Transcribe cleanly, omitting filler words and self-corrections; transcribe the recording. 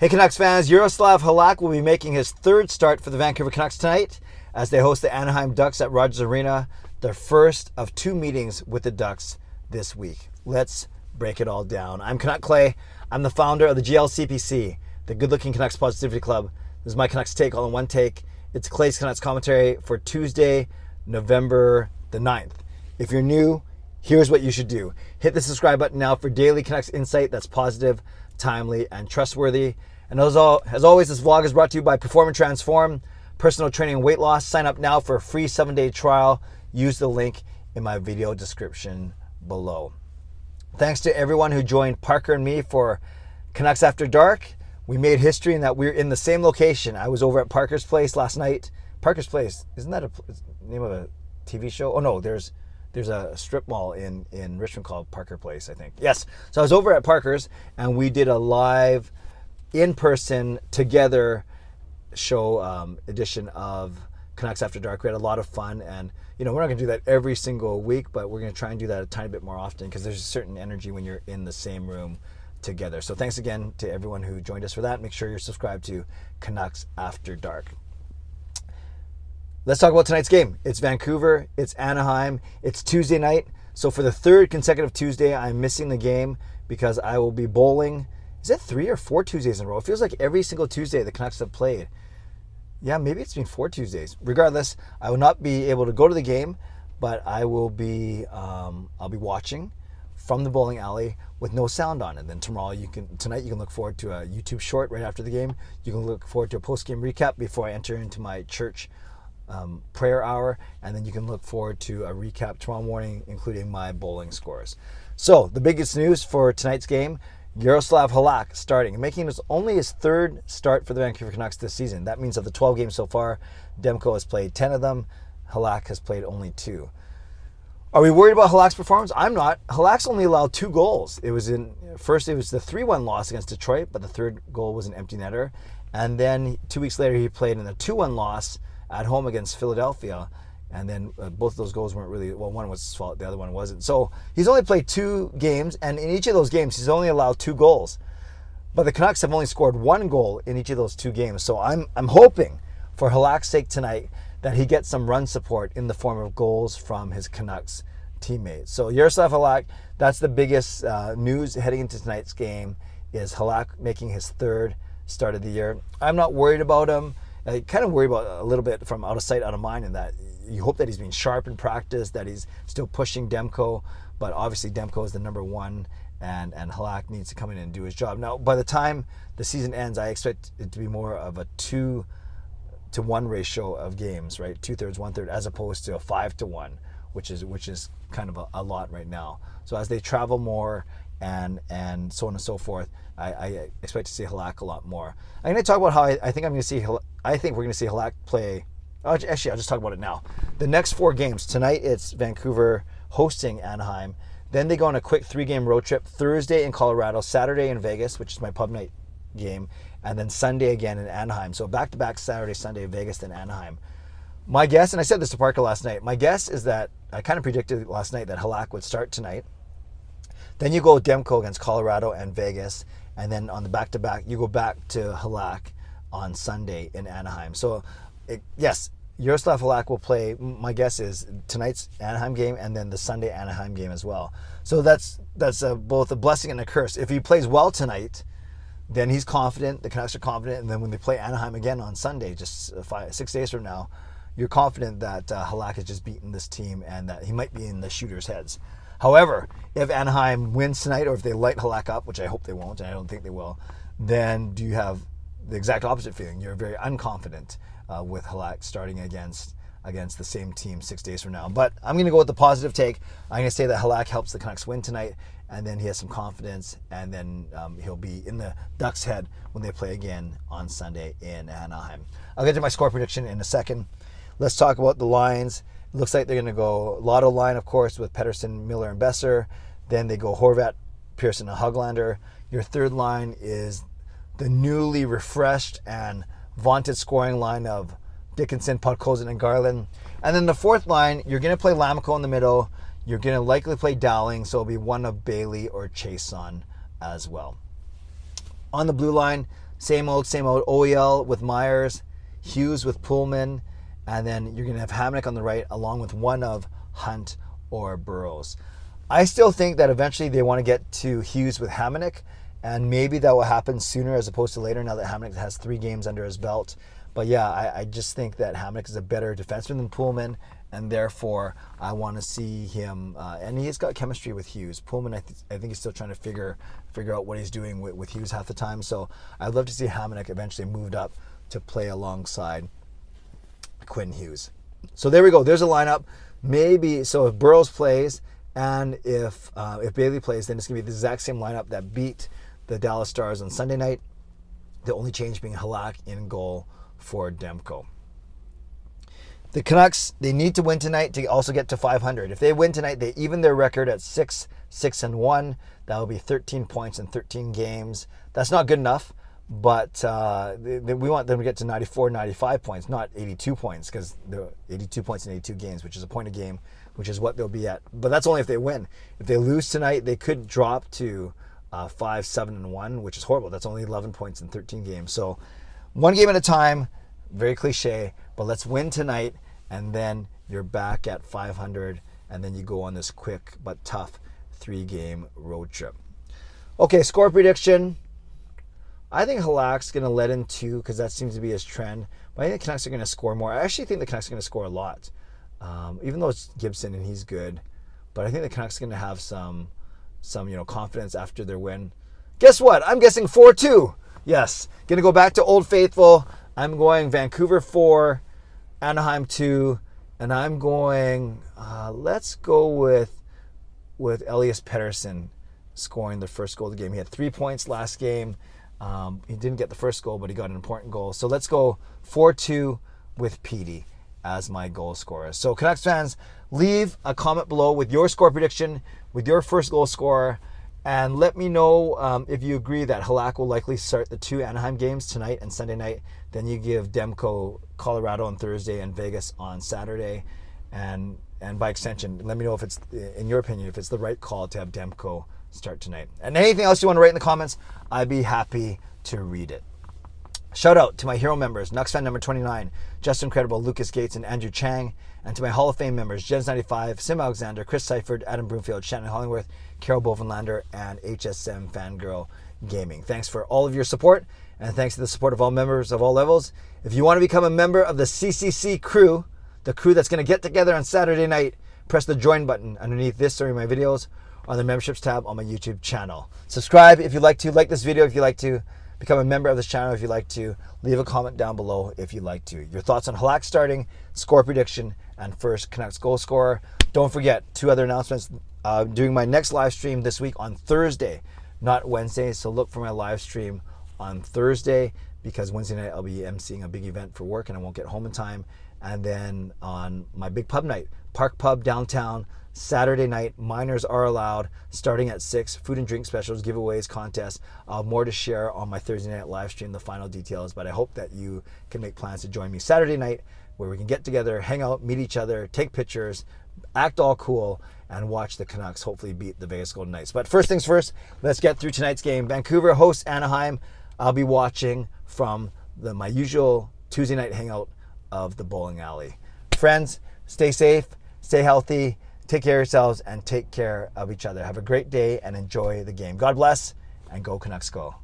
Hey Canucks fans, Jaroslav Halak will be making his third start for the Vancouver Canucks tonight as they host the Anaheim Ducks at Rogers Arena, their first of two meetings with the Ducks this week. Let's break it all down. I'm Canuck Clay. I'm the founder of the GLCPC, the Good Looking Canucks Positivity Club. This is my Canucks take all in one take. It's Clay's Canucks commentary for Tuesday, November the 9th. If you're new, here's what you should do. Hit the subscribe button now for daily Canucks insight that's positive, timely, and trustworthy. And as always, this vlog is brought to you by Perform and Transform, personal training and weight loss. Sign up now for a free 7-day trial. Use the link in my video description below. Thanks to everyone who joined Parker and me for Canucks After Dark. We made history in that we're in the same location. I was over at Parker's Place last night. Parker's Place, isn't that a name of a TV show? Oh no, there's a strip mall in Richmond called Parker Place, I think. Yes. So I was over at Parker's and we did a live in-person together show edition of Canucks After Dark. We had a lot of fun, and we're not going to do that every single week, but we're going to try and do that a tiny bit more often because there's a certain energy when you're in the same room together. So thanks again to everyone who joined us for that. Make sure you're subscribed to Canucks After Dark. Let's talk about tonight's game. It's Vancouver, it's Anaheim, it's Tuesday night. So for the third consecutive Tuesday, I'm missing the game because I will be bowling. Is it 3 or 4 Tuesdays in a row? It feels like every single Tuesday the Canucks have played. Yeah, maybe it's been 4 Tuesdays. Regardless, I will not be able to go to the game, but I will be. I'll be watching from the bowling alley with no sound on. And then tonight you can look forward to a YouTube short right after the game. You can look forward to a post-game recap before I enter into my church prayer hour, and then you can look forward to a recap tomorrow morning, including my bowling scores. So the biggest news for tonight's game. Jaroslav Halak starting, making only his third start for the Vancouver Canucks this season. That means of the 12 games so far, Demko has played 10 of them. Halak has played only 2. Are we worried about Halak's performance? I'm not. Halak's only allowed 2 goals. It was the 3-1 loss against Detroit, but the third goal was an empty netter. And then 2 weeks later, he played in a 2-1 loss at home against Philadelphia. And then both of those goals weren't really, well, one was his fault, the other one wasn't. So he's only played 2 games, and in each of those games, he's only allowed 2 goals. But the Canucks have only scored 1 goal in each of those 2 games. So I'm hoping, for Halak's sake tonight, that he gets some run support in the form of goals from his Canucks teammates. So Jaroslav Halak, that's the biggest news heading into tonight's game, is Halak making his third start of the year. I'm not worried about him. I kind of worry about a little bit from out of sight, out of mind, in that you hope that he's being sharp in practice, that he's still pushing Demko, but obviously Demko is the number 1, and Halak needs to come in and do his job. Now, by the time the season ends, I expect it to be more of a 2-1 ratio of games, right? 2/3, 1/3, as opposed to a 5-1, which is kind of a lot right now. So as they travel more and so on and so forth, I expect to see Halak a lot more. I'm going to talk about how I think we're going to see Halak play. Actually, I'll just talk about it now. The next 4 games. Tonight, it's Vancouver hosting Anaheim. Then they go on a quick 3-game road trip. Thursday in Colorado, Saturday in Vegas, which is my pub night game, and then Sunday again in Anaheim. So back-to-back Saturday, Sunday, Vegas, then Anaheim. My guess, and I said this to Parker last night, my guess is that I kind of predicted last night that Halak would start tonight. Then you go Demko against Colorado and Vegas, and then on the back-to-back, you go back to Halak on Sunday in Anaheim. So, yes, Jaroslav Halak will play, my guess is, tonight's Anaheim game and then the Sunday Anaheim game as well. So that's both a blessing and a curse. If he plays well tonight, then he's confident, the Canucks are confident, and then when they play Anaheim again on Sunday, just 6 days from now, you're confident that Halak has just beaten this team and that he might be in the shooters' heads. However, if Anaheim wins tonight, or if they light Halak up, which I hope they won't, and I don't think they will, then do you have the exact opposite feeling? You're very unconfident with Halak starting against the same team 6 days from now. But I'm going to go with the positive take. I'm going to say that Halak helps the Canucks win tonight, and then he has some confidence, and then he'll be in the Ducks' head when they play again on Sunday in Anaheim. I'll get to my score prediction in a second. Let's talk about the lines. It looks like they're going to go Lotto line, of course, with Pettersson, Miller, and Besser. Then they go Horvat, Pearson, and Höglander. Your third line is the newly refreshed and vaunted scoring line of Dickinson, Podkolzin, and Garland. And then the fourth line, you're going to play Lammikko in the middle. You're going to likely play Dowling, so it'll be one of Bailey or Chason as well. On the blue line, Same old, same old. OEL with Myers, Hughes with Pullman, and then you're going to have Hamonic on the right along with one of Hunt or Burrows. I still think that eventually they want to get to Hughes with Hamonic, and maybe that will happen sooner as opposed to later now that Hamonic has 3 games under his belt. But yeah, I just think that Hamonic is a better defenseman than Pullman, and therefore I want to see him, and he's got chemistry with Hughes. Pullman, I think he's still trying to figure out what he's doing with Hughes half the time. So I'd love to see Hamonic eventually moved up to play alongside Quinn Hughes. So there we go. There's a lineup. Maybe, so if Burrows plays and if Bailey plays, then it's going to be the exact same lineup that beat the Dallas Stars on Sunday night. The only change being Halak in goal for Demko. The Canucks, they need to win tonight to also get to 500. If they win tonight, they even their record at 6-1. That will be 13 points in 13 games. That's not good enough, but we want them to get to 94, 95 points, not 82 points, because they're 82 points in 82 games, which is a point a game, which is what they'll be at. But that's only if they win. If they lose tonight, they could drop to 5-7-1, which is horrible. That's only 11 points in 13 games. So one game at a time, very cliche, but let's win tonight, and then you're back at 500, and then you go on this quick but tough 3-game road trip. Okay, score prediction. I think Halak's going to let in 2 because that seems to be his trend, but I think the Canucks are going to score more. I actually think the Canucks are going to score a lot, even though it's Gibson and he's good, but I think the Canucks are going to have some confidence after their win. Guess what? I'm guessing 4-2. Yes, going to go back to Old Faithful. I'm going Vancouver 4, Anaheim 2, and I'm going, let's go with Elias Pettersson scoring the first goal of the game. He had 3 points last game. He didn't get the first goal, but he got an important goal. So let's go 4-2 with Petey as my goal scorer. So Canucks fans, leave a comment below with your score prediction, with your first goal scorer, and let me know if you agree that Halak will likely start the 2 Anaheim games tonight and Sunday night. Then you give Demko Colorado on Thursday and Vegas on Saturday. And by extension, let me know if it's, in your opinion, if it's the right call to have Demko start tonight. And anything else you want to write in the comments, I'd be happy to read it. Shout out to my hero members, nucksfan number 29, Justin Credible, Lucas Gates, and Andrew Chang. And to my Hall of Fame members, Jens95, Sim Alexander, Chris Seifert, Adam Broomfield, Shannon Hollingworth, Carol Bovenlander, and HSM Fangirl Gaming. Thanks for all of your support, and thanks to the support of all members of all levels. If you want to become a member of the CCC Crew, the crew that's going to get together on Saturday night, press the join button underneath this or my videos on the memberships tab on my YouTube channel. Subscribe if you'd like to, like this video if you'd like to, become a member of this channel if you'd like to, leave a comment down below if you'd like to. Your thoughts on Halak starting, score prediction, and first Canucks goal scorer. Don't forget, 2 other announcements. Doing my next live stream this week on Thursday, not Wednesday, so look for my live stream on Thursday, because Wednesday night I'll be emceeing a big event for work and I won't get home in time. And then on my big pub night, Park Pub downtown, Saturday night, minors are allowed, starting at 6, food and drink specials, giveaways, contests. I'll have more to share on my Thursday night live stream, the final details, but I hope that you can make plans to join me Saturday night, where we can get together, hang out, meet each other, take pictures, act all cool, and watch the Canucks hopefully beat the Vegas Golden Knights. But first things first, let's get through tonight's game. Vancouver hosts Anaheim. I'll be watching from my usual Tuesday night hangout of the bowling alley. Friends, stay safe, stay healthy, take care of yourselves, and take care of each other. Have a great day and enjoy the game. God bless, and go Canucks go.